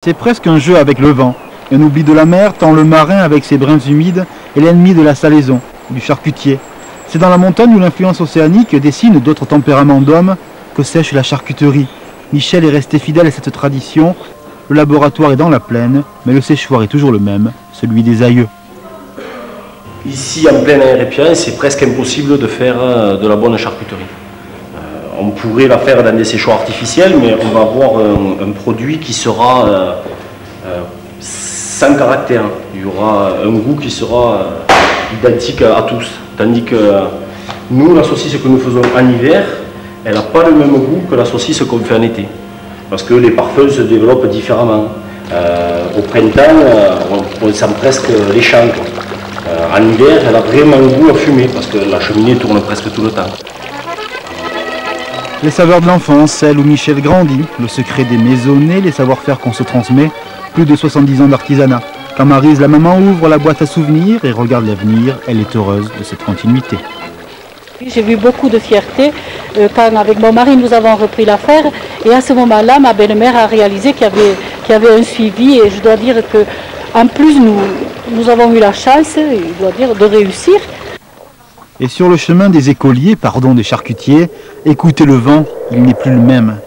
C'est presque un jeu avec le vent, un oubli de la mer tant le marin avec ses brins humides est l'ennemi de la salaison, du charcutier. C'est dans la montagne où l'influence océanique dessine d'autres tempéraments d'hommes que sèche la charcuterie. Michel est resté fidèle à cette tradition. Le laboratoire est dans la plaine, mais le séchoir est toujours le même, celui des aïeux. Ici, en plein air épien, c'est presque impossible de faire de la bonne charcuterie. On pourrait la faire dans des séchoirs artificiels, mais on va avoir un produit qui sera sans caractère. Il y aura un goût qui sera identique à tous. Tandis que nous, la saucisse que nous faisons en hiver, elle n'a pas le même goût que la saucisse qu'on fait en été. Parce que les parfums se développent différemment. Au printemps, on sent presque les champs. En hiver, elle a vraiment le goût à fumer, parce que la cheminée tourne presque tout le temps. Les saveurs de l'enfance, celles où Michel grandit, le secret des maisonnées, les savoir-faire qu'on se transmet, plus de 70 ans d'artisanat. Quand Maryse, la maman, ouvre la boîte à souvenirs et regarde l'avenir, elle est heureuse de cette continuité. J'ai vu beaucoup de fierté quand avec mon mari nous avons repris l'affaire et à ce moment-là ma belle-mère a réalisé qu'il y avait un suivi et je dois dire que en plus nous avons eu la chance, je dois dire, de réussir. Et sur le chemin des écoliers, pardon des charcutiers, écoutez le vent, il n'est plus le même.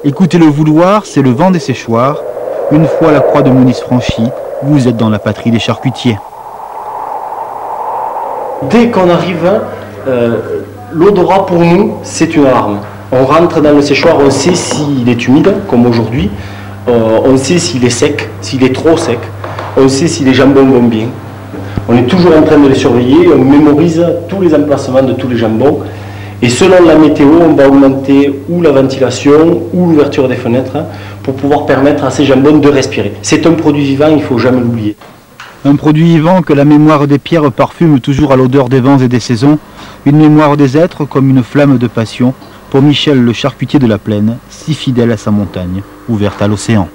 Écoutez le vouloir, c'est le vent des séchoirs. Une fois la croix de Moniz franchie, vous êtes dans la patrie des charcutiers. Dès qu'on arrive, l'odorat pour nous, c'est une alarme. On rentre dans le séchoir, on sait s'il est humide, comme aujourd'hui. On sait s'il est sec, s'il est trop sec. On sait si les jambons vont bien. On est toujours en train de les surveiller, on mémorise tous les emplacements de tous les jambons. Et selon la météo, on va augmenter ou la ventilation ou l'ouverture des fenêtres pour pouvoir permettre à ces jambons de respirer. C'est un produit vivant, il ne faut jamais l'oublier. Un produit vivant que la mémoire des pierres parfume toujours à l'odeur des vents et des saisons. Une mémoire des êtres comme une flamme de passion pour Michel le charcutier de la plaine, si fidèle à sa montagne, ouverte à l'océan.